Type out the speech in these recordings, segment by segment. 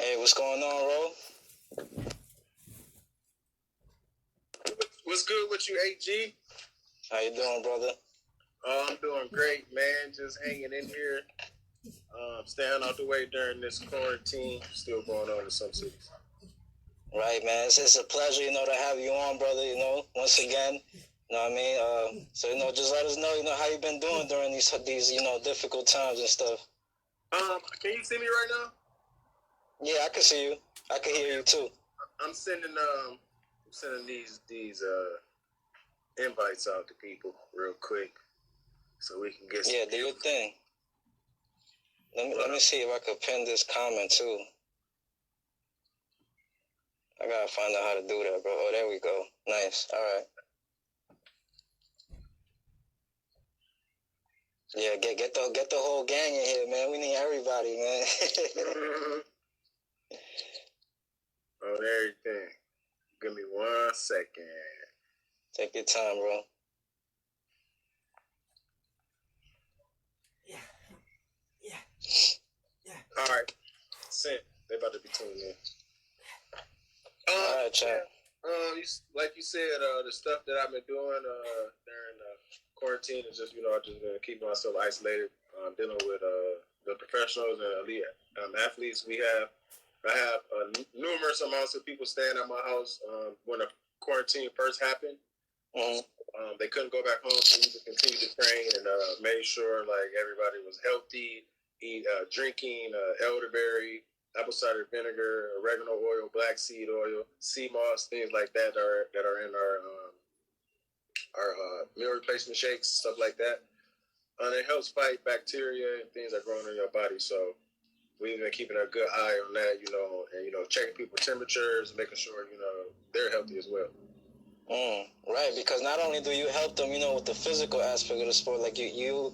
Hey, what's going on, Ro? What's good with you, AG? How you doing, brother? I'm doing great, man. Just hanging in here, staying out the way during this quarantine. Still going on in some cities. Right, man. It's a pleasure, to have you on, brother. Once again. You know what I mean? So just let us know, how you been doing during these difficult times and stuff. Can you see me right now? Yeah, I can see you. I can hear you too. I'm sending these invites out to people real quick, so we can get. Yeah, do your thing. Let me see if I could pin this comment too. I gotta find out how to do that, bro. Oh, there we go. Nice. All right. Yeah, get the whole gang in here, man. We need everybody, man. Oh, everything. Give me 1 second. Take your time, bro. Yeah. All right. Sent. They about to be tuning in. All right, chat. Like you said, the stuff that I've been doing during quarantine is just, I just been keeping myself isolated, dealing with the professionals and elite athletes I have numerous amounts of people staying at my house when the quarantine first happened. Mm-hmm. They couldn't go back home, so we just continued to train and made sure like everybody was healthy, drinking elderberry, apple cider vinegar, oregano oil, black seed oil, sea moss, things like that that are in our meal replacement shakes, stuff like that. And it helps fight bacteria and things that grow in your body. So we've been keeping a good eye on that, and checking people's temperatures, making sure they're healthy as well. Right, because not only do you help them, with the physical aspect of the sport, like you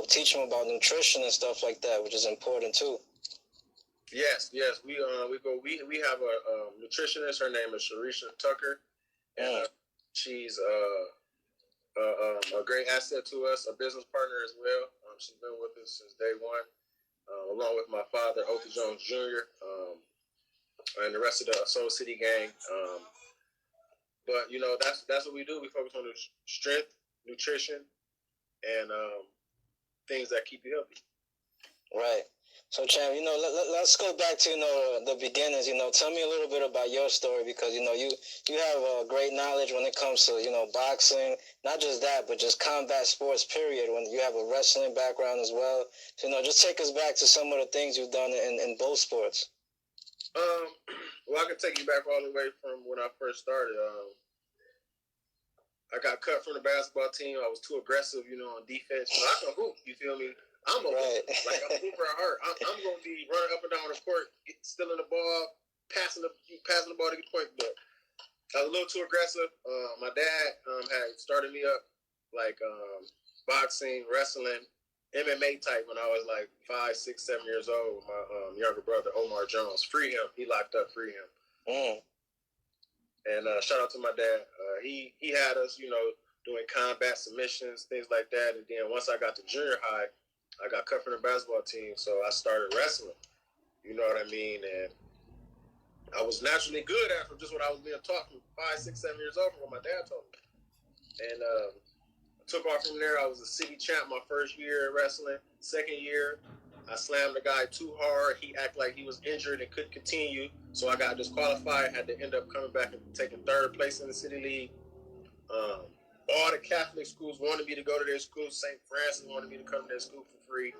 teach them about nutrition and stuff like that, which is important too. Yes, we have a nutritionist. Her name is Sharisha Tucker, and she's a great asset to us, a business partner as well. She's been with us since day one, along with my father, Otha Jones Jr., and the rest of the Soul City gang. But that's what we do. We focus on the strength, nutrition, and things that keep you healthy. Right. So, Champ, let's go back to the beginnings. Tell me a little bit about your story, because you have great knowledge when it comes to boxing. Not just that, but just combat sports. Period. When you have a wrestling background as well. So, just take us back to some of the things you've done in both sports. Well, I can take you back all the way from when I first started. I got cut from the basketball team. I was too aggressive, on defense. I can hoop. You feel me? I'm a hooper at heart. I'm going to be running up and down the court, stealing the ball, passing the ball to get the point. But I was a little too aggressive. My dad had started me up like boxing, wrestling, MMA type when I was like 5, 6, 7 years old. My younger brother, Otha Jones, free him. He locked up, free him. And shout out to my dad. He had us, doing combat submissions, things like that. And then once I got to junior high, I got cut from the basketball team, so I started wrestling. You know what I mean? And I was naturally good at it from just what I was being taught from 5, 6, 7 years old from what my dad told me. And I took off from there. I was a city champ my first year wrestling. Second year, I slammed the guy too hard. He acted like he was injured and couldn't continue. So I got disqualified. Had to end up coming back and taking third place in the city league. All the Catholic schools wanted me to go to their school. St. Francis wanted me to come to their school for free.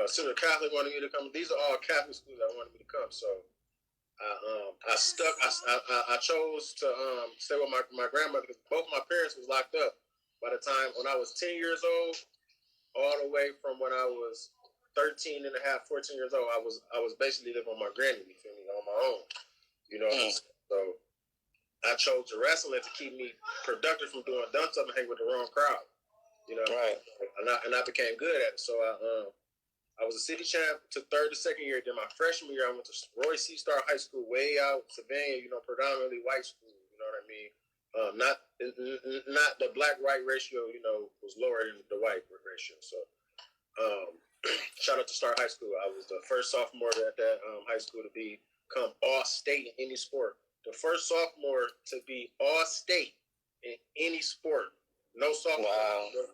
Center Catholic wanted me to come. These are all Catholic schools that wanted me to come. So I stuck. I chose to stay with my grandmother because both my parents was locked up by the time when I was 10 years old, all the way from when I was 13 and a half, 14 years old. I was basically living with my granny, you feel me, on my own. So I chose the wrestling to keep me productive from doing dumb stuff and hang with the wrong crowd. Right. And I became good at it. So I was a city champ, took third to second year. Then my freshman year, I went to Roy C. Star High School, way out Savannah, predominantly white school, you know what I mean? Not the black-white ratio, was lower than the white ratio. So shout out to Star High School. I was the first sophomore at that high school to become all-state in any sport. The first sophomore to be all-state in any sport. No sophomore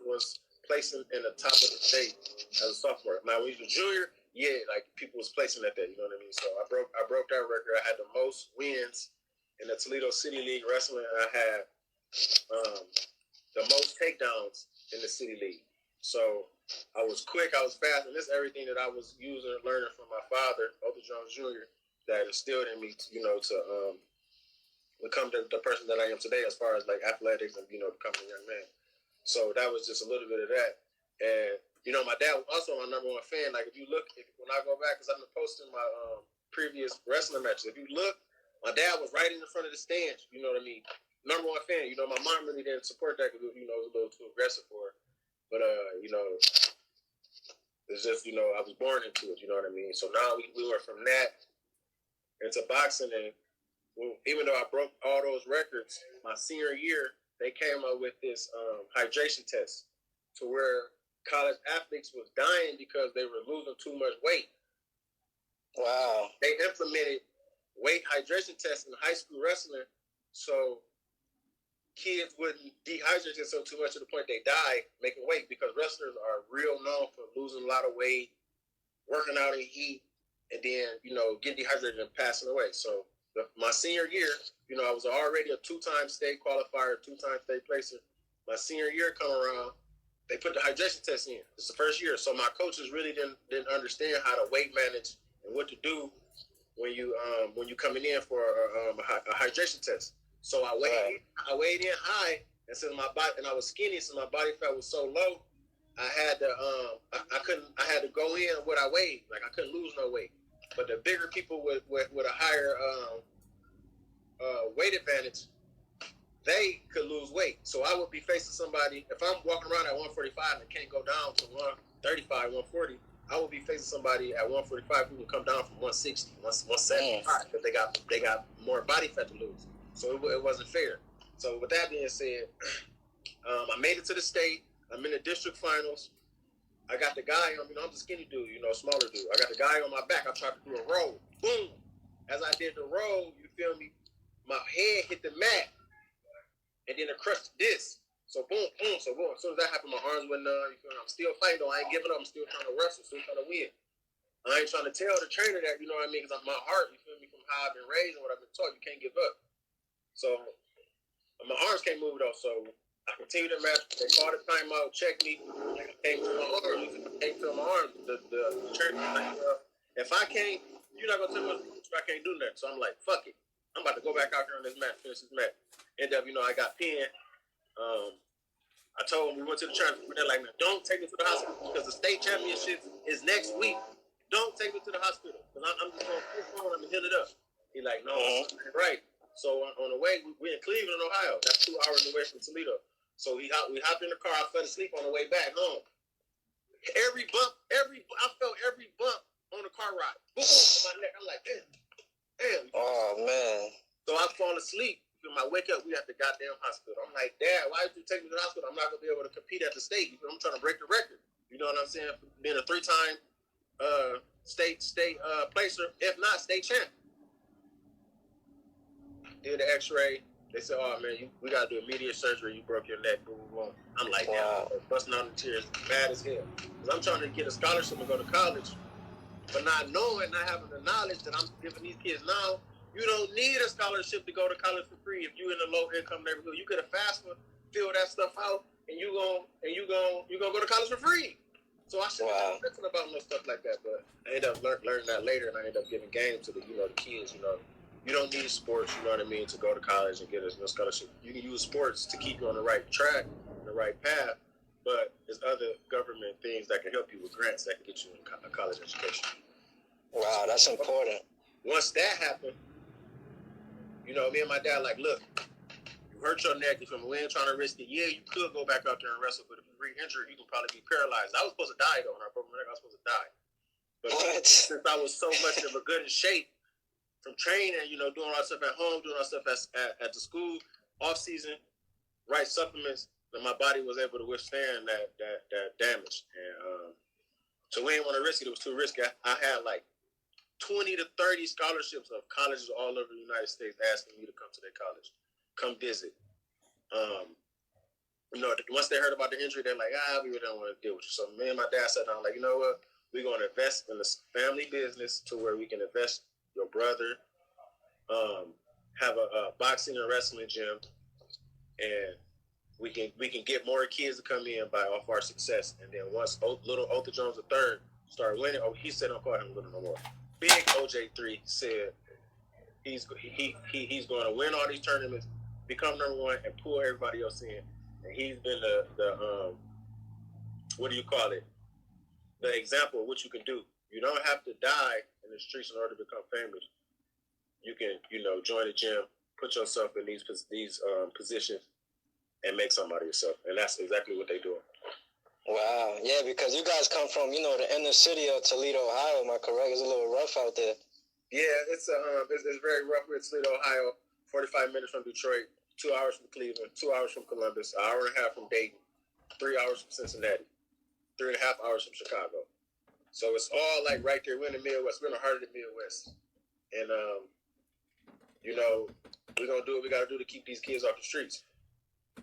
was placing in the top of the state as a sophomore. Now, when you was a junior, yeah, like people was placing at that. You know what I mean? So I broke that record. I had the most wins in the Toledo City League wrestling, and I had the most takedowns in the City League. So I was quick, I was fast, and this is everything that I was using and learning from my father, Otha Jones Jr., that instilled in me, to become the person that I am today as far as like athletics and, becoming a young man. So that was just a little bit of that. And, my dad was also my number one fan. Like, when I go back, because I've been posting my previous wrestling matches, if you look, my dad was right in the front of the stands, you know what I mean? Number one fan. My mom really didn't support that because, it was a little too aggressive for her. But, it's just, I was born into it, you know what I mean? So now we went from that into boxing. And even though I broke all those records, my senior year, they came up with this hydration test to where college athletes was dying because they were losing too much weight. Wow. They implemented weight hydration tests in high school wrestling so kids wouldn't dehydrate themselves too much to the point they die making weight, because wrestlers are real known for losing a lot of weight, working out in heat, and then, getting dehydrated and passing away. So my senior year, I was already a 2-time state qualifier, 2-time state placer. My senior year come around, they put the hydration test in. It's the first year. So my coaches really didn't understand how to weight manage and what to do when you coming in for a hydration test. So I weighed in high, and since my body, and I was skinny, so my body fat was so low, I had to I had to go in what I weighed. Like, I couldn't lose no weight. But the bigger people with a higher weight advantage, they could lose weight. So I would be facing somebody, if I'm walking around at 145 and can't go down to 135, 140, I would be facing somebody at 145 who can come down from 160, 175, because they got more body fat to lose. So it wasn't fair. So with that being said, I made it to the state. I'm in the district finals. I got the guy on, I'm the skinny dude, smaller dude. I got the guy on my back. I tried to do a roll. Boom. As I did the roll, you feel me? My head hit the mat, and then it crushed the disc. So boom, boom. So boom. As soon as that happened, my arms went numb. I'm still fighting though. I ain't giving up. I'm still trying to wrestle. Still trying to win. I ain't trying to tell the trainer that, you know what I mean? Because my heart, you feel me, from how I've been raised and what I've been taught, you can't give up. So my arms can't move though. So I continued the match. They called a timeout, checked me. I can't feel my arms. Can't feel my arms. The trainer was like, if I can't, you're not gonna tell me I can't do nothing. So I'm like, fuck it. I'm about to go back out there on this match, finish this match. End up, I got pinned. I told them, we went to the championship. They're like, man, don't take me to the hospital because the state championship is next week. Don't take me to the hospital because I'm just going to push on and heal it up. He's like, no, right. So on the way, we're in Cleveland, Ohio. That's 2 hours away from Toledo. So we hopped in the car. I fell asleep on the way back home. I felt every bump on the car ride. Boom, on my neck. I'm like, damn. Oh, man. So I fall asleep. When I wake up, we at the goddamn hospital. I'm like, Dad, why did you take me to the hospital? I'm not going to be able to compete at the state. I'm trying to break the record. You know what I'm saying? Being a 3-time state placer, if not state champ. Did the x-ray. They said, oh, man, we got to do immediate surgery. You broke your neck. Boom, boom, boom. I'm like, wow. Busting out in tears, mad as hell. Because I'm trying to get a scholarship and go to college. But not knowing, not having the knowledge that I'm giving these kids now, you don't need a scholarship to go to college for free if you're in a low-income neighborhood. You could have FAFSA, fill that stuff out, and you gonna go to college for free. So I shouldn't have been thinking about no stuff like that. But I ended up learning that later, and I ended up giving game to the kids. You don't need sports, you know what I mean, to go to college and get a scholarship. You can use sports to keep you on the right track, the right path. But there's other government things that can help you with grants that can get you a college education. Wow, that's important. Once that happened, me and my dad like, look, you hurt your neck. If we ain't trying to risk it, yeah, you could go back out there and wrestle, but if you re-injure, you can probably be paralyzed. I was supposed to die, though. When I broke my neck, I was supposed to die. But since I was so much of a good in shape from training, doing all that stuff at home, doing all that stuff at the school, off-season, right supplements, then my body was able to withstand that damage. And So we didn't want to risk it. It was too risky. I had like 20 to 30 scholarships of colleges all over the United States asking me to come to their college, come visit. Once they heard about the injury, they're like, we really don't want to deal with you. So me and my dad sat down, like, you know what? We're going to invest in this family business to where we can invest your brother, have a boxing and wrestling gym, and we can get more kids to come in by off our success. And then once little Otha Jones III started winning, he said don't call him little no more. Big OJ3 said he's going to win all these tournaments, become number one, and pull everybody else in. And he's been the what do you call it? The example of what you can do. You don't have to die in the streets in order to become famous. You can, join a gym, put yourself in these positions, and make something out of yourself. And that's exactly what they're doing. Wow. Yeah, because you guys come from, the inner city of Toledo, Ohio. Am I correct? It's a little rough out there. Yeah, it's very rough. We're in Toledo, Ohio, 45 minutes from Detroit, 2 hours from Cleveland, 2 hours from Columbus, an hour and a half from Dayton, 3 hours from Cincinnati, 3.5 hours from Chicago. So it's all like right there. We're in the Midwest. We're in the heart of the Midwest. And, we're going to do what we got to do to keep these kids off the streets.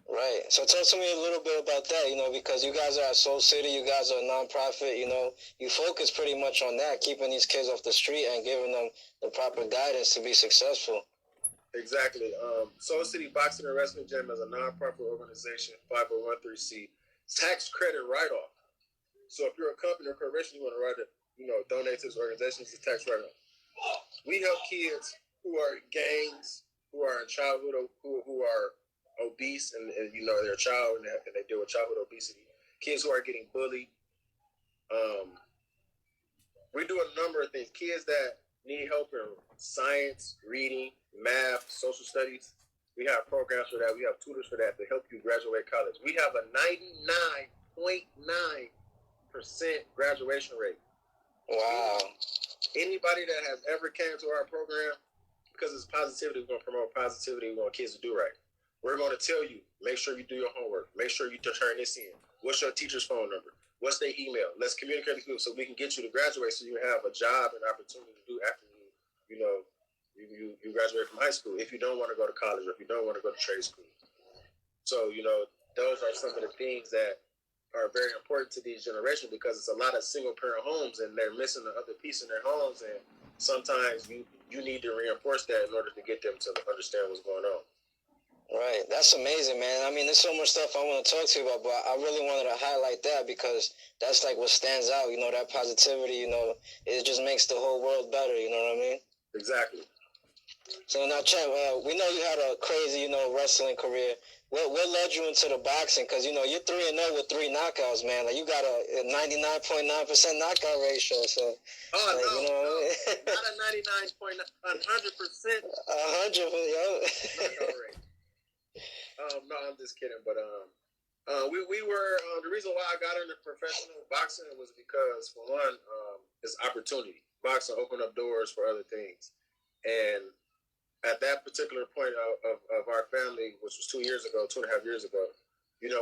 Right. So talk to me a little bit about that, because you guys are at Soul City, you guys are a nonprofit, you focus pretty much on that, keeping these kids off the street and giving them the proper guidance to be successful. Exactly. Soul City Boxing and Wrestling Gym is a nonprofit organization, 501(c), tax credit write-off. So if you're a company or corporation, you want to donate to this organization, it's a tax write-off. We help kids who are in gangs, who are in childhood, who are obese, and they're a child and they deal with childhood obesity. Kids who are getting bullied. We do a number of things. Kids that need help in science, reading, math, social studies. We have programs for that. We have tutors for that to help you graduate college. We have a 99.9% graduation rate. Wow. Anybody that has ever came to our program, because it's positivity, we're going to promote positivity, we want kids to do right. We're going to tell you, make sure you do your homework. Make sure you turn this in. What's your teacher's phone number? What's their email? Let's communicate with you so we can get you to graduate so you have a job and opportunity to do after you graduate from high school, if you don't want to go to college or if you don't want to go to trade school. So, those are some of the things that are very important to these generations, because it's a lot of single-parent homes and they're missing the other piece in their homes, and sometimes you need to reinforce that in order to get them to understand what's going on. Right. That's amazing, man. I mean, there's so much stuff I want to talk to you about, but I really wanted to highlight that because that's like what stands out, that positivity, it just makes the whole world better, you know what I mean? Exactly. So now, Champ, we know you had a crazy, wrestling career. What led you into the boxing? Because, you're 3-0 with 3 knockouts, man. Like, you got a 99.9% knockout ratio, so... Oh, like, not a 99.9, 100%. 100, yo. Knockout rate. No, I'm just kidding. But we were the reason why I got into professional boxing was because, for one, it's opportunity. Boxing opened up doors for other things, and at that particular point of our family, which was 2.5 years ago,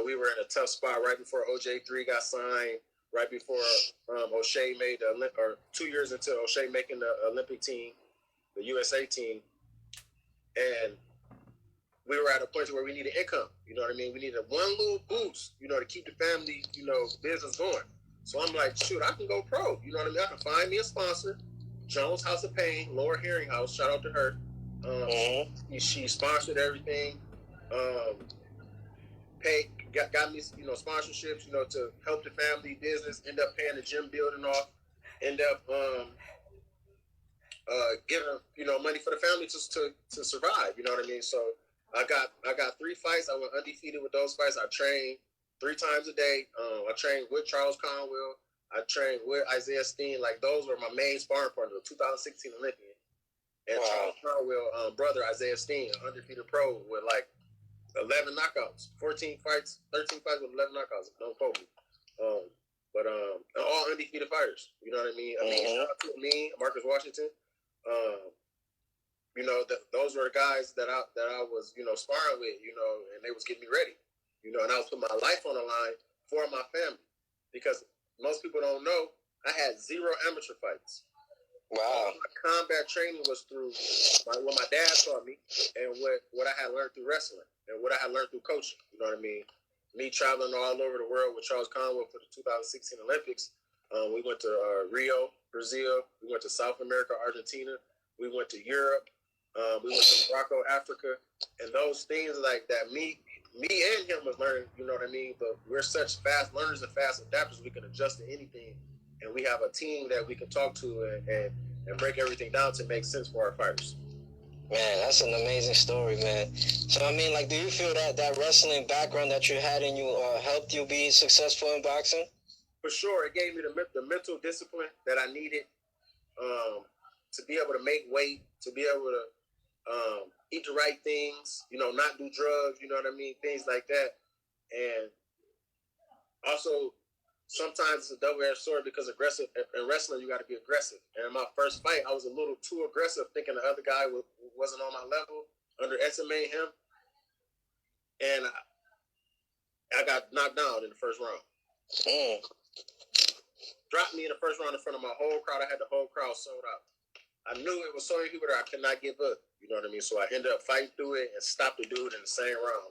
we were in a tough spot right before OJ3 got signed, right before O'Shea made 2 years into O'Shea making the Olympic team, the USA team, and we were at a point where we needed income. You know what I mean? We needed one little boost, to keep the family, business going. So I'm like, shoot, I can go pro. You know what I mean? I can find me a sponsor, Jones House of Pain, Laura Hearing House. Shout out to her. She sponsored everything. Got me, sponsorships, to help the family business. End up paying the gym building off. End up giving money for the family to survive. You know what I mean? So I got 3 fights. I went undefeated with those fights. I trained 3 times a day. I trained with Charles Conwell. I trained with Isaiah Steen. Like, those were my main sparring partners, the 2016 Olympian. And Charles Conwell, brother Isaiah Steen, an undefeated pro with like 11 knockouts, 14 fights, 13 fights with 11 knockouts. Don't quote me. But all undefeated fighters. You know what I mean? Shout out to me, Marcus Washington. Those were the guys that I was, sparring with, and they was getting me ready, and I was putting my life on the line for my family, because most people don't know I had 0 amateur fights. Wow. All my combat training was through what my dad taught me and what I had learned through wrestling and what I had learned through coaching. You know what I mean? Me traveling all over the world with Charles Conwell for the 2016 Olympics. We went to Rio, Brazil. We went to South America, Argentina. We went to Europe. We went to Morocco, Africa. And those things like that, me and him was learning, you know what I mean? But we're such fast learners and fast adapters, we can adjust to anything. And we have a team that we can talk to and break everything down to make sense for our fighters. Man, that's an amazing story, man. So, I mean, like, do you feel that wrestling background that you had in you helped you be successful in boxing? For sure. It gave me the mental discipline that I needed to be able to make weight, to be able to eat the right things, you know, not do drugs, you know what I mean? Things like that. And also, sometimes it's a double-edged sword because aggressive in wrestling, you got to be aggressive. And in my first fight, I was a little too aggressive, thinking the other guy wasn't on my level, underestimating him, and I got knocked down in the first round. Dropped me in the first round in front of my whole crowd. I had the whole crowd sold out. I knew it was so many people that I could not give up. You know what I mean? So I ended up fighting through it and stopped the dude in the same round.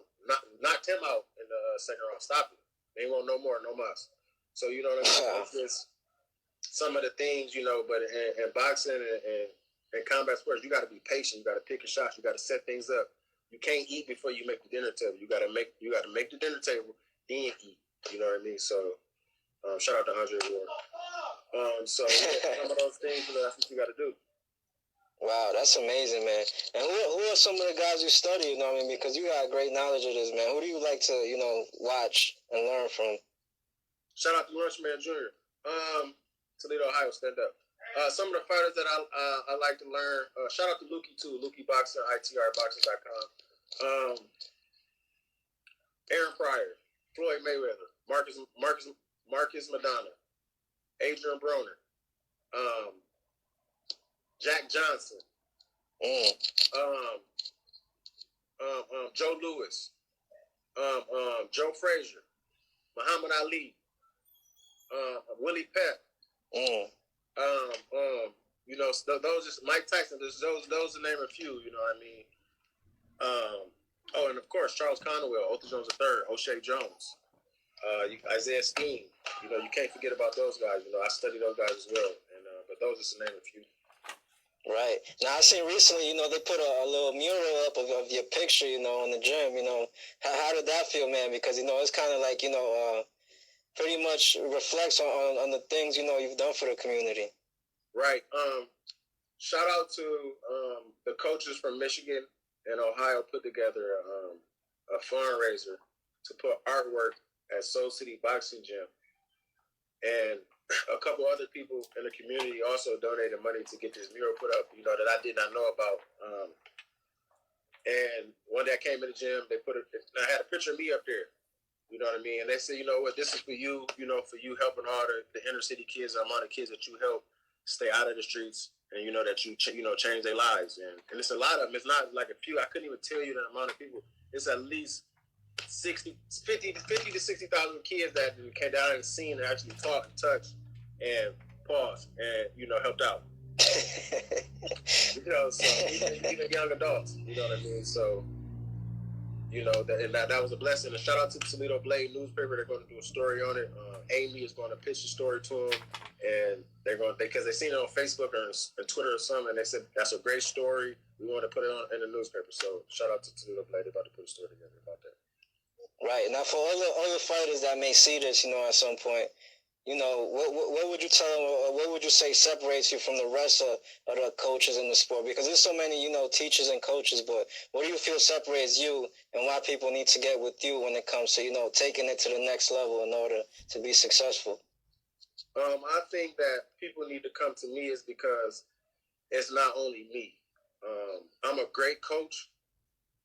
Knocked him out in the second round. Stopped him. They ain't want no more, no mas. So, you know what I mean? It's just some of the things, you know, but in boxing and combat sports, you got to be patient. You got to pick your shots. You got to set things up. You can't eat before you make the dinner table. You got to make the dinner table, then eat. You know what I mean? So, shout out to Andre Ward. So, some of those things, you know, that's what you got to do. Wow, that's amazing, man. And who are some of the guys you study, you know what I mean? Because you got great knowledge of this, man. Who do you like to, you know, watch and learn from? Shout out to Roshawn Jr. Toledo, Ohio, stand up. Some of the fighters that I like to learn. Shout out to Lukey too. Lukey Boxing, itrboxing.com. Aaron Pryor, Floyd Mayweather, Marcus Madonna, Adrian Broner, Jack Johnson, Joe Louis, Joe Frazier, Muhammad Ali, Willie Pep. You know, those just Mike Tyson. Those to name a few. You know what I mean? And of course Charles Conwell, Otha Jones Jr, O'Shea Jones, Isaiah Steen. You know, you can't forget about those guys. You know, I study those guys as well. And but those are to name a few. Right. Now, I seen recently, you know, they put a little mural up of your picture, you know, in the gym, you know. How did that feel, man? Because, you know, it's kind of like, you know, pretty much reflects on the things, you know, you've done for the community. Right. Shout out to the coaches from Michigan and Ohio put together a fundraiser to put artwork at Soul City Boxing Gym. And a couple other people in the community also donated money to get this mural put up, you know, that I did not know about. And one day I came in the gym, they put it, I had a picture of me up there, you know what I mean? And they said, you know what, this is for you know, for you helping all the inner city kids, the amount of kids that you help stay out of the streets and, you know, that you know, change their lives. And it's a lot of them. It's not like a few. I couldn't even tell you the amount of people. It's at least 50 to 60,000 kids that came down and seen and actually talked and touched and paused and, you know, helped out. You know, so even young adults, you know what I mean? So, you know, that was a blessing. And shout out to the Toledo Blade newspaper. They're going to do a story on it. Amy is going to pitch the story to them, and because they seen it on Facebook or Twitter or something, and they said that's a great story. We want to put it on in the newspaper. So shout out to Toledo Blade. They're about to put a story together about that. Right. Now, for all the fighters that may see this, you know, at some point, you know, what would you tell them, or what would you say separates you from the rest of the coaches in the sport? Because there's so many, you know, teachers and coaches, but what do you feel separates you and why people need to get with you when it comes to, you know, taking it to the next level in order to be successful? I think that people need to come to me is because it's not only me. I'm a great coach,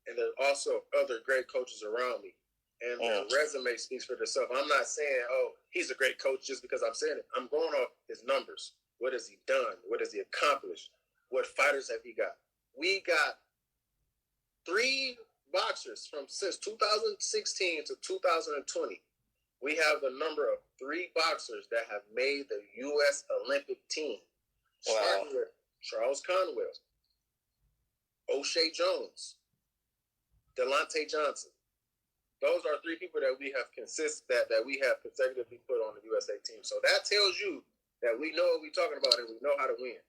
and there's also other great coaches around me. And their resume speaks for itself. I'm not saying, oh, he's a great coach just because I'm saying it. I'm going off his numbers. What has he done? What has he accomplished? What fighters have he got? We got 3 boxers since 2016 to 2020 we have the number of 3 boxers that have made the U.S. Olympic team. Wow. Starting with Charles Conwell, O'Shea Jones, Delonte Johnson. Those are 3 people that we have that we have consecutively put on the USA team. So that tells you that we know what we're talking about and we know how to win.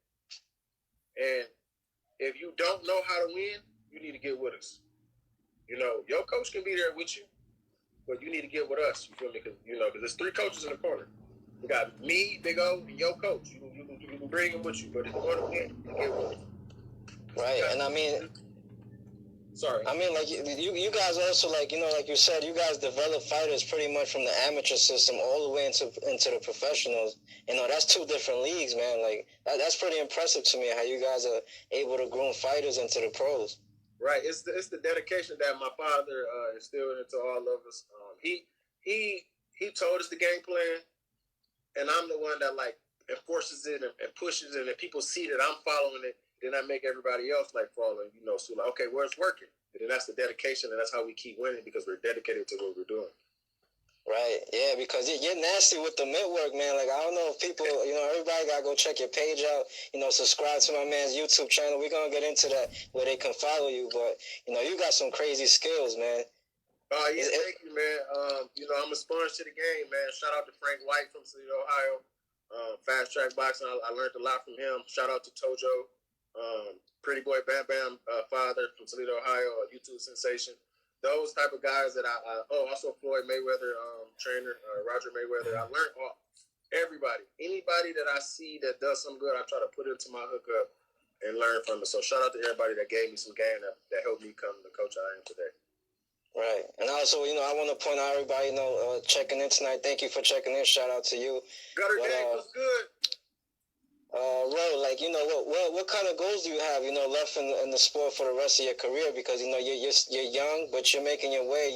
And if you don't know how to win, you need to get with us. You know, your coach can be there with you, but you need to get with us. You feel me? Because there's 3 coaches in the corner. We got me, Big O, and your coach. You can bring him with you, but if you want to win, you get with us. Right, and I mean, like you guys also, like, like you said, you guys develop fighters pretty much from the amateur system all the way into the professionals. That's 2 different leagues, man. Like that's pretty impressive to me how you guys are able to groom fighters into the pros. Right, it's the dedication that my father instilled into all of us. He told us the game plan, and I'm the one that like enforces it and pushes it, and people see that I'm following it. Then I make everybody else like following, so like, okay, where's working? And then that's the dedication, and that's how we keep winning because we're dedicated to what we're doing. Right, yeah, because you're nasty with the mitt work, man. Like, I don't know if people, everybody got to go check your page out, subscribe to my man's YouTube channel. We're going to get into that where they can follow you, but, you got some crazy skills, man. Yeah, thank you, man. I'm a sponge to the game, man. Shout out to Frank White from Toledo, Ohio. Fast Track Boxing, I learned a lot from him. Shout out to Tojo. Pretty Boy Bam Bam, father from Toledo, Ohio, a YouTube sensation. Those type of guys that also Floyd Mayweather, trainer, Roger Mayweather. I learned everybody. Anybody that I see that does some good, I try to put into my hookup and learn from it. So shout out to everybody that gave me some game that helped me become the coach I am today. Right. And also, I want to point out everybody, checking in tonight. Thank you for checking in. Shout out to you. Gutter Gang, what's good? Ro, like, what kind of goals do you have, left in the sport for the rest of your career? Because, you're young, but you're making your way,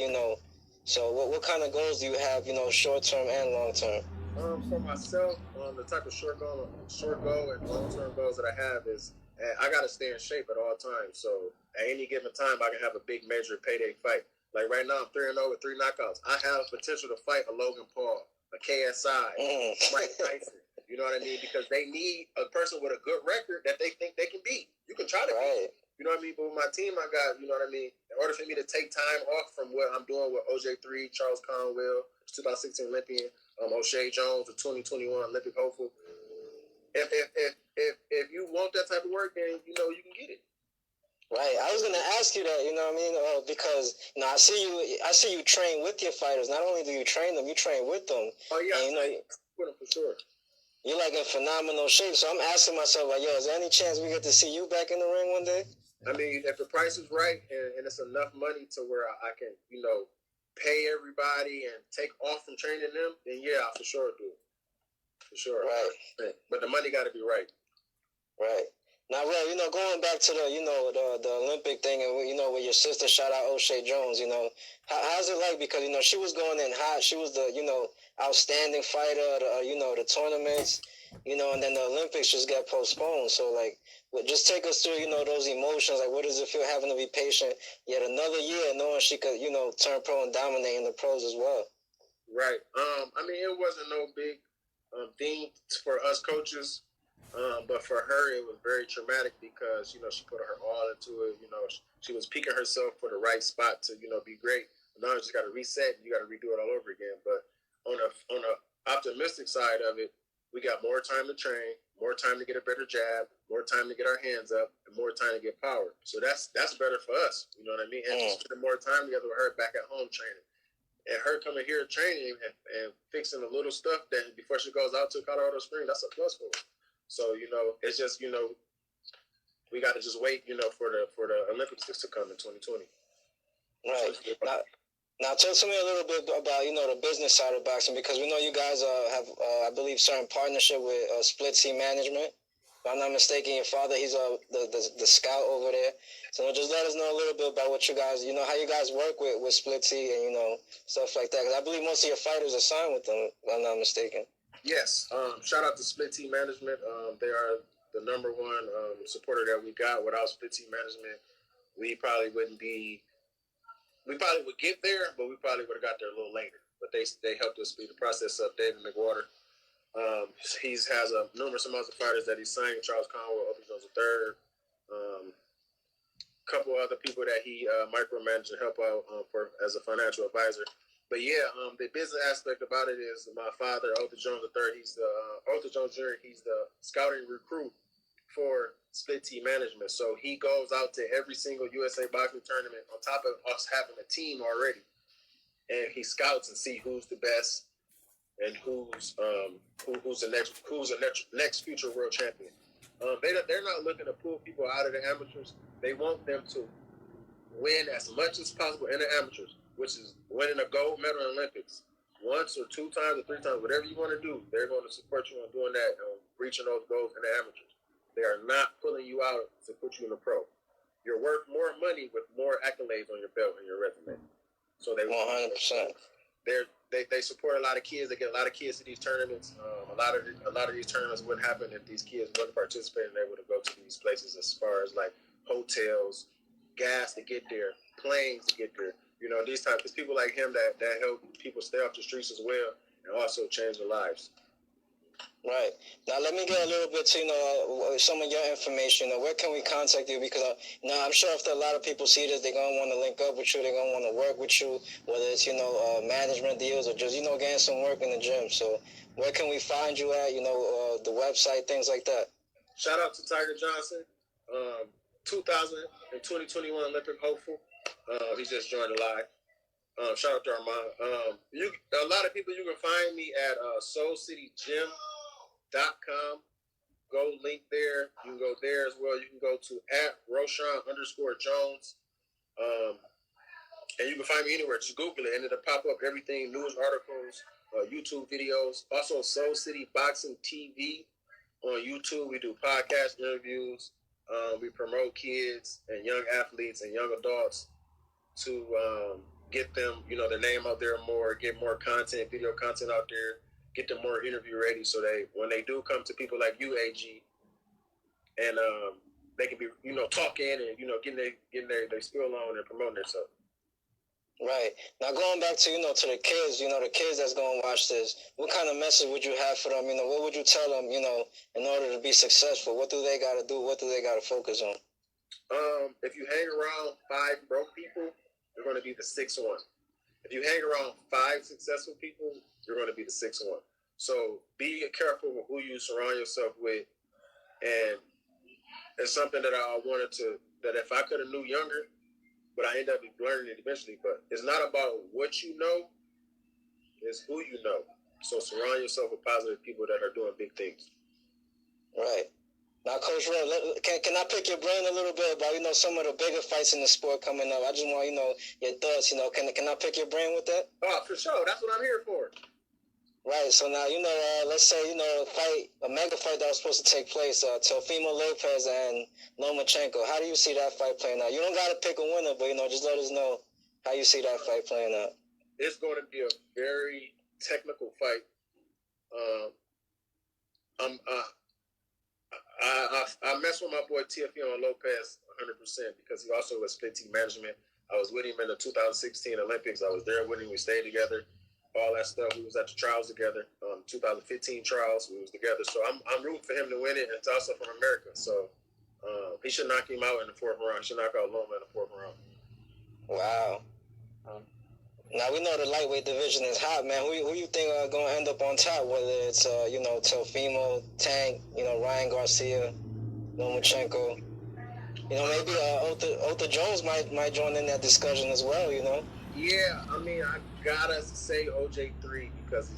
So what kind of goals do you have, short-term and long-term? For myself, the type of short goal and long-term goals that I have is I got to stay in shape at all times. So at any given time, I can have a big major payday fight. Like right now, I'm 3-0 with 3 knockouts. I have potential to fight a Logan Paul, a KSI, Mike Tyson. You know what I mean? Because they need a person with a good record that they think they can beat. You can try to beat. You know what I mean? But with my team, I got, you know what I mean? In order for me to take time off from what I'm doing with OJ3, Charles Conwell, 2016 Olympian, O'Shea Jones, the 2021 Olympic hopeful. If you want that type of work, then you can get it. Right. I was gonna ask you that, because I see you train with your fighters. Not only do you train them, you train with them. Oh yeah, and, with them for sure. You're like in phenomenal shape. So I'm asking myself, like, is there any chance we get to see you back in the ring one day? I mean, if the price is right and it's enough money to where I can, pay everybody and take off from training them, then yeah, I for sure do. For sure. Right. But the money got to be right. Right. Now, Ro, going back to the Olympic thing, and with your sister, shout out O'Shea Jones. How's it like? Because she was going in hot. She was the outstanding fighter. The tournaments. And then the Olympics just got postponed. So like, just take us through those emotions. Like, what does it feel having to be patient yet another year, knowing she could turn pro and dominate in the pros as well? Right. I mean, it wasn't no big thing for us coaches. But for her, it was very traumatic because, she put her all into it. She was peaking herself for the right spot to, be great. Now you just got to reset and you got to redo it all over again. But on a optimistic side of it, we got more time to train, more time to get a better jab, more time to get our hands up, and more time to get power. So that's better for us. You know what I mean? And just spending more time together with her back at home training. And her coming here training and fixing the little stuff that before she goes out to Colorado Springs, that's a plus for her. So, it's just, we got to just wait, for the Olympics to come in 2020. Right. Now, talk to me a little bit about, the business side of boxing, because we know you guys have, I believe, certain partnership with Split T Management. If I'm not mistaken, your father, he's the scout over there. So just let us know a little bit about what you guys, how you guys work with Split T and, stuff like that. Because I believe most of your fighters are signed with them, if I'm not mistaken. Yes. Shout out to Split T Management. They are the number one supporter that we got. Without Split T Management, we probably would get there, but we probably would have got there a little later. but they helped us speed the process up. David McWater. He has a numerous amounts of fighters that he's signed. Charles Conwell, Otha Jones Jr. Couple other people that he micromanaged and help out for as a financial advisor. But yeah, the business aspect about it is my father, Otha Jones III. He's the Otha Jones Jr. He's the scouting recruit for split team management. So he goes out to every single USA boxing tournament on top of us having a team already, and he scouts and see who's the best and who's the next future world champion. They're not looking to pull people out of the amateurs. They want them to win as much as possible in the amateurs, which is winning a gold medal in Olympics once or 2 times or 3 times, whatever you want to do. They're going to support you on doing that and reaching those goals in the amateurs. They are not pulling you out to put you in the pro. You're worth more money with more accolades on your belt and your resume. So they 100%. They support a lot of kids. They get a lot of kids to these tournaments. A lot of these tournaments wouldn't happen if these kids wouldn't participate and they would go to these places as far as like hotels, gas to get there, planes to get there. You know, these types of people like him that help people stay off the streets as well and also change their lives. Right. Now, let me get a little bit to, some of your information. Where can we contact you? Because, I'm sure if a lot of people see this, they're going to want to link up with you. They're going to want to work with you, whether it's, management deals or just, getting some work in the gym. So where can we find you at, the website, things like that? Shout out to Tiger Johnson, 2021 Olympic hopeful. He just joined the live. Shout out to Armand. A lot of people, you can find me at SoulCityGym.com. Go link there. You can go there as well. You can go to @Roshawn_Jones. And you can find me anywhere. Just Google it and it'll pop up everything, news articles, YouTube videos. Also, Soul City Boxing TV on YouTube. We do podcast interviews. We promote kids and young athletes and young adults to get them, their name out there more, get more content, video content out there, get them more interview ready so when they do come to people like you, AG, and they can be, talking and, getting their spiel on and promoting themselves. Right. Now, going back to, to the kids, the kids that's going to watch this, what kind of message would you have for them? What would you tell them, in order to be successful? What do they got to do? What do they got to focus on? If you hang around 5 broke people, you're going to be the 6th one. If you hang around 5 successful people, you're going to be the 6th one. So be careful with who you surround yourself with. And it's something that I wanted that if I could have knew younger, but I ended up learning it eventually. But it's not about what you know, it's who you know. So surround yourself with positive people that are doing big things. Right. Now, Coach Red, can I pick your brain a little bit about, some of the bigger fights in the sport coming up? I just want, your thoughts, can I pick your brain with that? Oh, for sure. That's what I'm here for. Right. So now, let's say, a mega fight that was supposed to take place, Teofimo Lopez and Lomachenko. How do you see that fight playing out? You don't got to pick a winner, but, just let us know how you see that fight playing out. It's going to be a very technical fight. I mess with my boy Teofimo Lopez 100% because he also was split team management. I was with him in the 2016 Olympics. I was there with him. We stayed together. All that stuff. We was at the trials together. 2015 trials. We was together. So I'm rooting for him to win it. And it's also from America. So he should knock him out in the 4th round. He should knock out Loma in the 4th round. Wow. Now we know the lightweight division is hot, man. Who you think are going to end up on top? Whether it's Teofimo, Tank, Ryan Garcia, Lomachenko. Maybe Otha Jones might join in that discussion as well. Yeah, I mean, I gotta say OJ3 because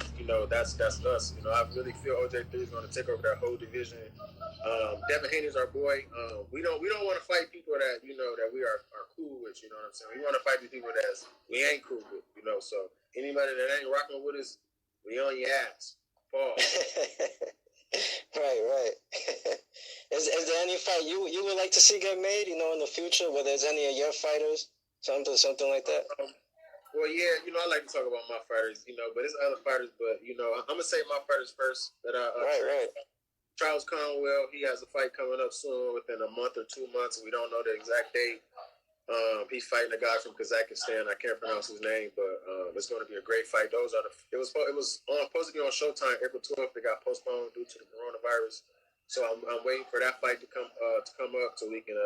that's us. I really feel OJ3 is going to take over that whole division. Devin Haney's our boy. We don't want to fight people that that we are cool with. You know what I'm saying? We want to fight these people that we ain't cool with. So anybody that ain't rocking with us, we on your ass. Pause. Right. Is there any fight you would like to see get made? In the future, whether it's any of your fighters, something like that. Well, yeah, I like to talk about my fighters, but it's other fighters. But I'm gonna say my fighters first. That right. Charles Conwell, he has a fight coming up soon, within a month or 2 months. We don't know the exact date. He's fighting a guy from Kazakhstan. I can't pronounce his name, but it's going to be a great fight. It was supposed to be on Showtime April 12th. It got postponed due to the coronavirus. So I'm waiting for that fight to come up so we can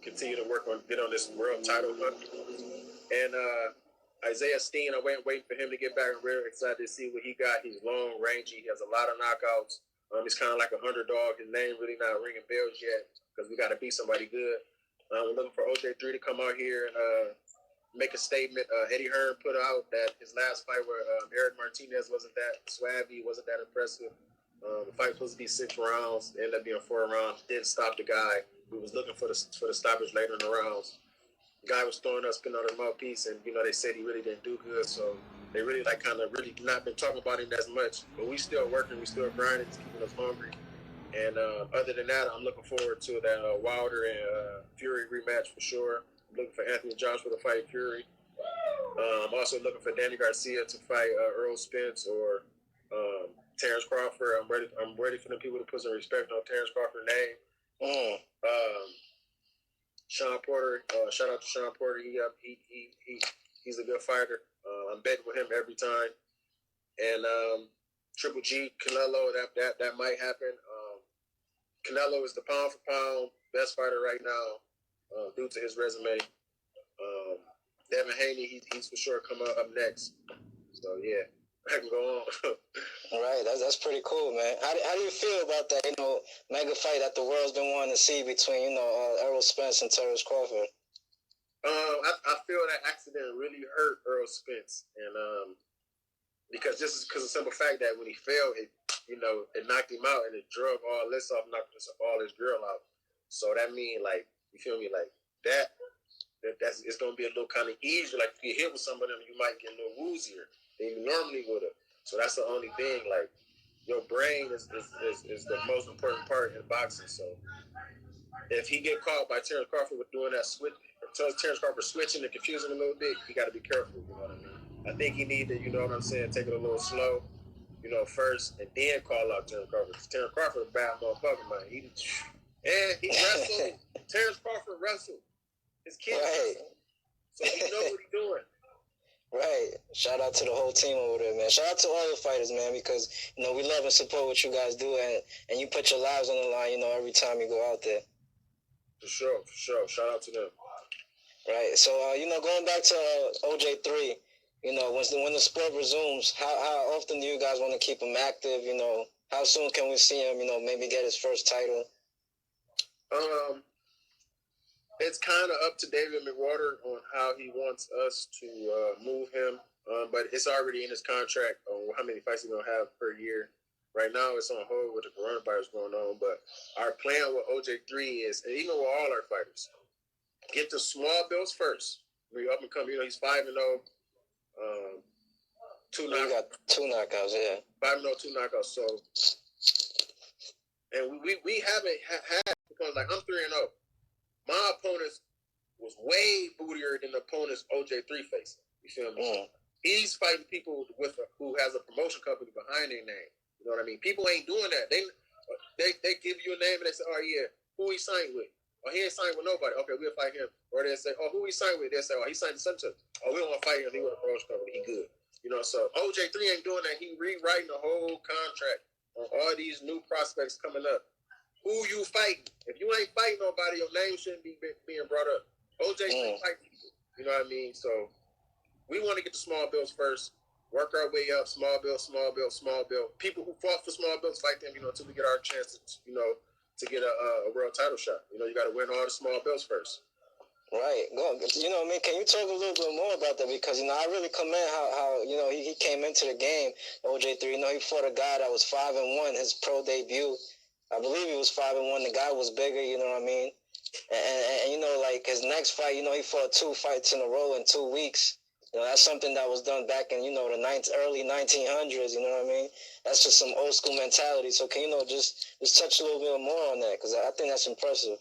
continue to get on this world title hunt. And Isaiah Steen, I'm waiting for him to get back. I'm really excited to see what he got. He's long, rangy. He has a lot of knockouts. He's kind of like an underdog. His name really not ringing bells yet because we got to beat somebody good. We're looking for OJ3 to come out here and make a statement. Eddie Hearn put out that his last fight where Eric Martinez wasn't that swabby, wasn't that impressive. The fight was supposed to be 6 rounds. It ended up being 4 rounds. Didn't stop the guy. We was looking for the stoppage later in the rounds. The guy was throwing up, spinning on the mouthpiece, and they said he really didn't do good. So they really really not been talking about him as much. But we still working, we still grinding, it's keeping us hungry. And other than that, I'm looking forward to that Wilder and Fury rematch for sure. I'm looking for Anthony Joshua to fight Fury. I'm also looking for Danny Garcia to fight Earl Spence or Terrence Crawford. I'm ready for them people to put some respect on Terrence Crawford's name. Sean Porter. Shout out to Sean Porter. He's a good fighter. I'm betting with him every time. And Triple G, Canelo. That might happen. Canelo is the pound for pound best fighter right now, due to his resume. Devin Haney, he's for sure coming up next. So yeah, I can go on. All right, that's pretty cool, man. How do you feel about that? Mega fight that the world's been wanting to see between Errol Spence and Terrence Crawford. I feel that accident really hurt Earl Spence, and because of the simple fact that when he fell, it knocked him out and it drug all this off, knocked all his girl out. So that means, like, you feel me, like that's it's gonna be a little kind of easier. Like if you hit with some of them, you might get a little woozier than you normally would have. So that's the only thing. Like your brain is the most important part in boxing. So if he get caught by Terrence Crawford with doing that switch, Terrence Crawford switching and confusing a little bit, he got to be careful. You know what I mean? I think he need to, take it a little slow, first, and then call out Terrence Crawford. Terrence Crawford a bad motherfucker, man. He wrestled. Terrence Crawford wrestled his kids. Right. So he know what he's doing. Right. Shout out to the whole team over there, man. Shout out to all the fighters, man, because, we love and support what you guys do, and you put your lives on the line, every time you go out there. For sure. Shout out to them. Right. So, going back to OJ3, when the sport resumes, how often do you guys want to keep him active? How soon can we see him, maybe get his first title? It's kind of up to David McWater on how he wants us to move him, but it's already in his contract on how many fights he's going to have per year. Right now, it's on hold with the coronavirus going on, but our plan with OJ3 is, and even with all our fighters, get the small belts first. We up and come, he's 5-0. 2 knockouts. You got 2 knockouts, yeah. 5-0, 2 knockouts. So, and we haven't had, because like I'm 3-0. My opponents was way bootier than the opponents OJ3 facing. You feel me? He's fighting people who has a promotion company behind their name. You know what I mean? People ain't doing that. They give you a name and they say, oh yeah, who he signed with? Oh, he ain't signed with nobody. Okay, we'll fight him. Or they say, oh, who he signed with? They say, oh, he signed to such. Oh, we don't want to fight him. He with a promotion company. He good. So OJ3 ain't doing that. He rewriting the whole contract on all these new prospects coming up. Who you fighting? If you ain't fighting nobody, your name shouldn't be being brought up. OJ3 fight people. You know what I mean? So we want to get the small belts first. Work our way up, small belt. People who fought for small belts fight them, until we get our chance to get a world title shot. You got to win all the small belts first. Right. Can you talk a little bit more about that? Because, I really commend how he came into the game, OJ3. He fought a guy that was 5-1, his pro debut. I believe he was 5-1. The guy was bigger, you know what I mean? And like his next fight, he fought 2 fights in a row in 2 weeks. That's something that was done back in, the early 1900s, you know what I mean? That's just some old school mentality. So can just touch a little bit more on that? Because I think that's impressive.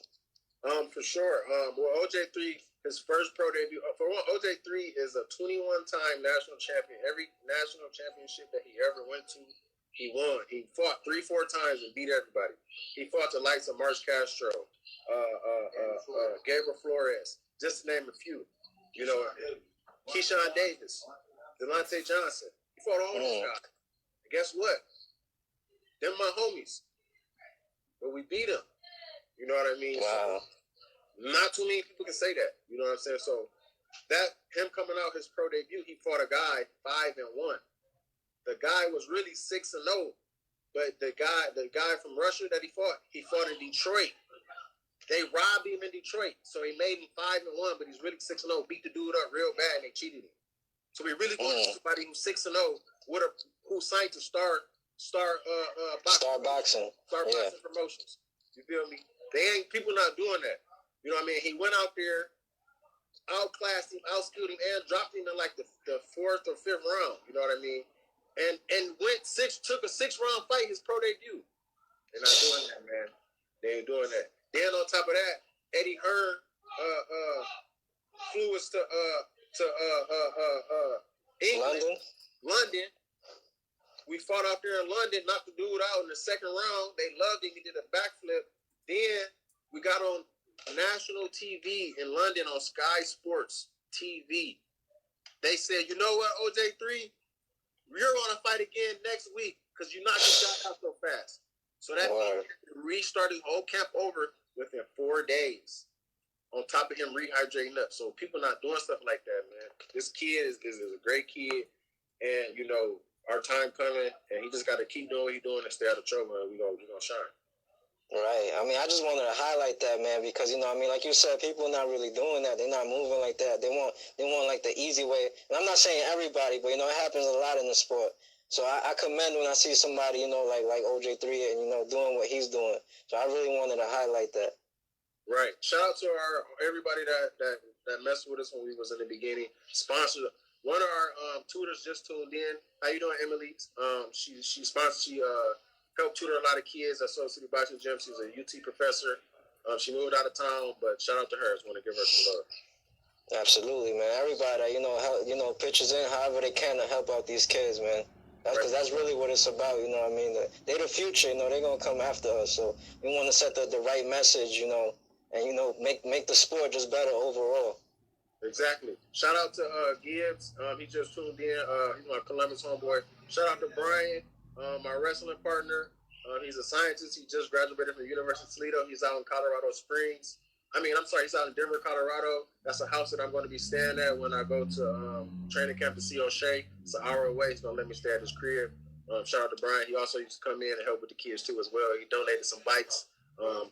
For sure. Well, OJ3, his first pro debut, for one, OJ3 is a 21-time national champion. Every national championship that he ever went to, He won. He fought 3-4 times and beat everybody. He fought the likes of Mark Castro, Gabriel Flores, just to name a few. You know, Keyshawn Davis, Delonte Johnson. He fought all those guys. And guess what? Them my homies. But we beat them. You know what I mean? Wow. So, not too many people can say that. You know what I'm saying? So that him coming out his pro debut, he fought a guy 5-1. The guy was really 6-0. But the guy from Russia that he fought in Detroit. They robbed him in Detroit. So he made him 5-1, but he's really 6-0. Beat the dude up real bad and they cheated him. So we really going to somebody who's 6-0 who signed to Star Boxing Promotions. You feel me? People not doing that. You know what I mean? He went out there, outclassed him, outskilled him, and dropped him in like the 4th or 5th round. You know what I mean? And took a 6-round fight his pro debut. They're not doing that, man. They ain't doing that. Then on top of that, Eddie Hearn flew us to England, London. We fought out there in London, knocked the dude out in the 2nd round. They loved him. He did a backflip. Then we got on national TV in London on Sky Sports TV. They said, you know what, OJ3, you're going to fight again next week because you knocked this guy out so fast. So that means restarted the whole camp over within 4 days. On top of him rehydrating up. So people not doing stuff like that, man. This kid is a great kid. And, you know, our time coming, and he just got to keep doing what he's doing and stay out of trouble, and we're gonna shine. Right. I mean, I just wanted to highlight that, man, because, you know, I mean, like you said, people are not really doing that. They're not moving like that. They want like the easy way. And I'm not saying everybody, but, you know, it happens a lot in the sport. So I commend when I see somebody, you know, like OJ3 and, you know, doing what he's doing. So I really wanted to highlight that. Right. Shout out to everybody that messed with us when we was in the beginning. Sponsored. One of our tutors just tuned in. How you doing, Emily? She helped tutor a lot of kids at Soul City Boxing Gym. She's a UT professor. She moved out of town, but shout out to her. I just want to give her some love. Absolutely, man. Everybody, pitches in however they can to help out these kids, man. Because that's really what it's about, you know what I mean? They're the future, you know, they're going to come after us. So we want to set the right message, you know, and, you know, make the sport just better overall. Exactly. Shout out to Gibbs. He just tuned in. He's my Columbus homeboy. Shout out to Brian, my wrestling partner. He's a scientist. He just graduated from the University of Toledo. He's out in Colorado Springs. He's out in Denver, Colorado. That's a house that I'm going to be staying at when I go to training camp to see O'Shea. It's an hour away. He's going to let me stay at his crib. Shout out to Brian. He also used to come in and help with the kids too as well. He donated some bikes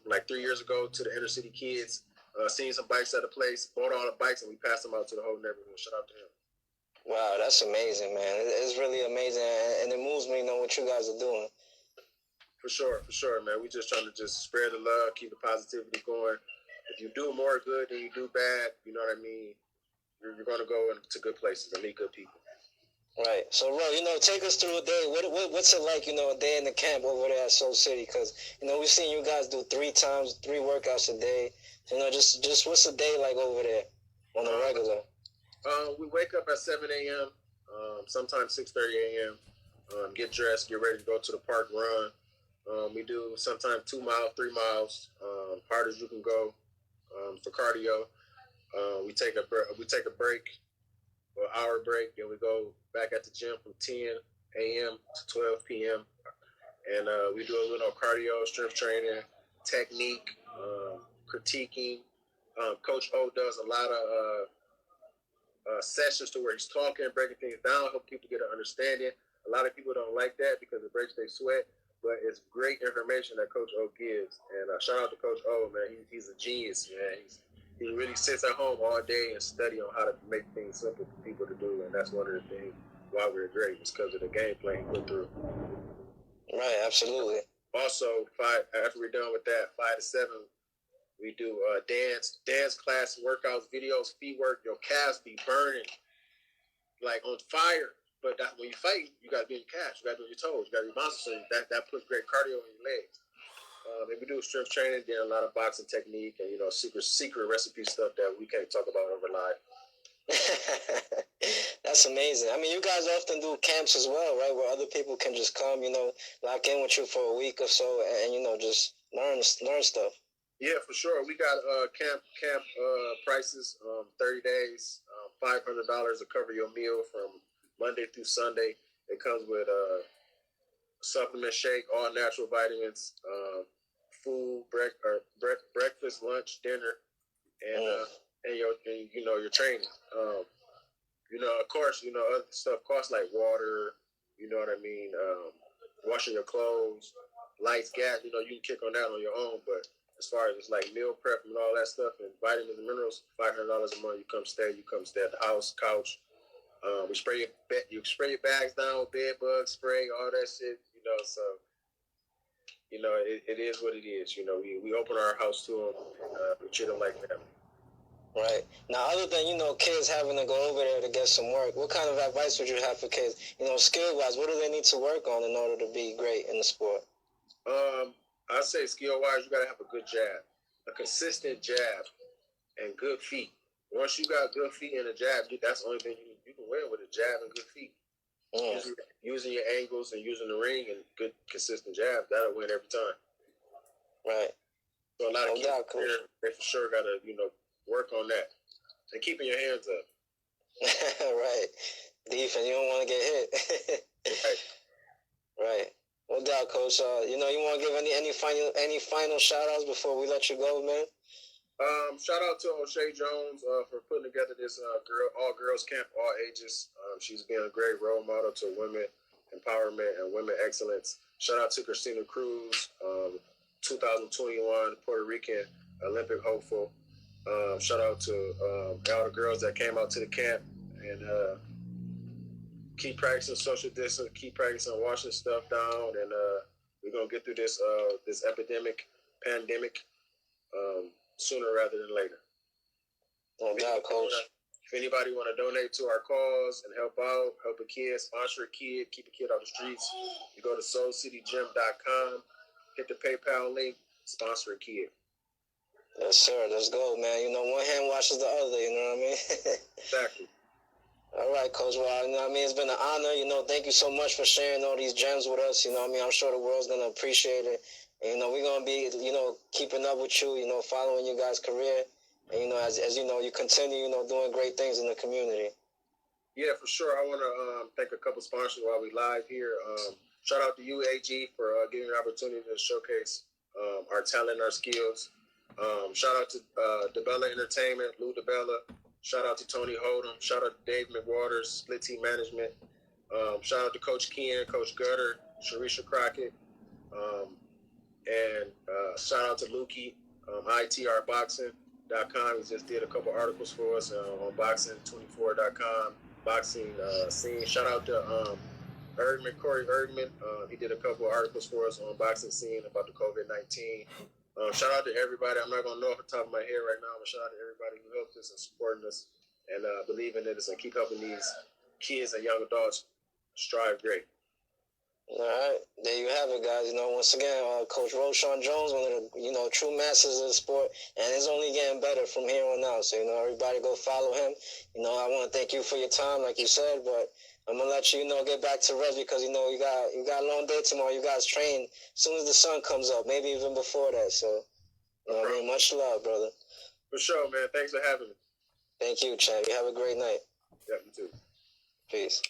like 3 years ago to the inner city kids. Seen some bikes at a place, bought all the bikes, and we passed them out to the whole neighborhood. Shout out to him. Wow, that's amazing, man. It's really amazing, and it moves me to know what you guys are doing. For sure, man. We just trying to just spread the love, keep the positivity going. If you do more good than you do bad, you know what I mean, you're going to go into good places and meet good people. Right. So, Ro, you know, take us through a day. What's it like, you know, a day in the camp over there at Soul City? Because, you know, we've seen you guys do 3 workouts a day. You know, just what's the day like over there on the regular? We wake up at 7 a.m., sometimes 6:30 a.m., get dressed, get ready to go to the park, run. We do sometimes 2 miles, 3 miles, hard as you can go for cardio. We take a break, an hour break, and we go back at the gym from 10 a.m. to 12 p.m. And we do a little cardio, strength training, technique, critiquing. Coach O does a lot of sessions to where he's talking, breaking things down, help people get an understanding. A lot of people don't like that because it breaks their sweat, but it's great information that Coach O gives. And shout out to Coach O, man. He's a genius, man. He really sits at home all day and study on how to make things simple for people to do, and that's one of the things why we're great is because of the game plan he put through. Right, absolutely. Also, after we're done with that, 5 to 7, we do dance class, workouts, videos, feet work. Your calves be burning like on fire. But when you fight, you got to be in calves. You got to do your toes. You got to be monster. So that puts great cardio in your legs. And we do strength training, then a lot of boxing technique and, you know, secret recipe stuff that we can't talk about over live. That's amazing. I mean, you guys often do camps as well, right? Where other people can just come, lock in with you for a week or so, and just learn stuff. Yeah, for sure. We got camp prices, 30 days, $500 to cover your meal from Monday through Sunday. It comes with supplement shake, all natural vitamins, food, breakfast, lunch, dinner, and your training. Of course, other stuff costs like water. You know what I mean? Washing your clothes, lights, gas. You can kick on that on your own. But as far as it's like meal prep and all that stuff and vitamins and minerals, $500 a month. You come stay at the house, couch. We spray your bags down with bed bug spray, all that shit. So it is what it is. We open our house to them. We treat them like family. Right. Now, other than, kids having to go over there to get some work, what kind of advice would you have for kids? Skill-wise, what do they need to work on in order to be great in the sport? I'd say skill-wise, you got to have a good jab, a consistent jab, and good feet. Once you got good feet and a jab, that's the only thing you can win with a jab and good feet. Using your angles and using the ring and good, consistent jab, that'll win every time. Right. So a lot of kids here, they for sure got to, work on that. And keeping your hands up. Right. Defense, you don't want to get hit. Right. No doubt, Coach. You want to give any final shout-outs before we let you go, man? Shout out to Otha Jones for putting together this all girls camp, all ages. She's been a great role model to women empowerment and women excellence. Shout out to Christina Cruz, 2021 Puerto Rican Olympic hopeful. Shout out to all the girls that came out to the camp and keep practicing social distance, keep practicing washing stuff down, and we're gonna get through this pandemic sooner rather than later. No doubt, Coach. If anybody want to donate to our cause and help out, help a kid, sponsor a kid, keep a kid off the streets, you go to soulcitygym.com, hit the PayPal link, sponsor a kid. Yes, sir. Let's go, man. One hand washes the other, you know what I mean? Exactly. All right, Coach. Well, it's been an honor. Thank you so much for sharing all these gems with us. I'm sure the world's going to appreciate it. And, we're going to be, keeping up with you, following your guys' career. And, as you continue, doing great things in the community. Yeah, for sure. I want to thank a couple sponsors while we live here. Shout out to UAG for giving me the opportunity to showcase our talent, our skills. Shout out to DeBella Entertainment, Lou DeBella. Shout out to Tony Hold'em. Shout out to Dave McWaters, Split Team Management. Shout out to Coach Ken, Coach Gutter, Sharisha Crockett. And shout out to Lukey, ITRBoxing.com. He just did a couple articles for us on boxing24.com, boxing scene. Shout out to Corey Erdman. He did a couple articles for us on boxing scene about the COVID-19. Shout out to everybody. I'm not going to know off the top of my head right now, but shout out to everybody who helped us and supporting us and believing in us and keep helping these kids and young adults strive great. All right. There you have it, guys. Once again, Coach Roshawn Jones, one of the, true masters of the sport, and it's only getting better from here on out. So, everybody go follow him. I want to thank you for your time, like you said, but I'm going to let you, get back to rest because, you got a long day tomorrow. You guys train as soon as the sun comes up, maybe even before that. So, much love, brother. For sure, man. Thanks for having me. Thank you, Chad. You have a great night. Yeah, you too. Peace.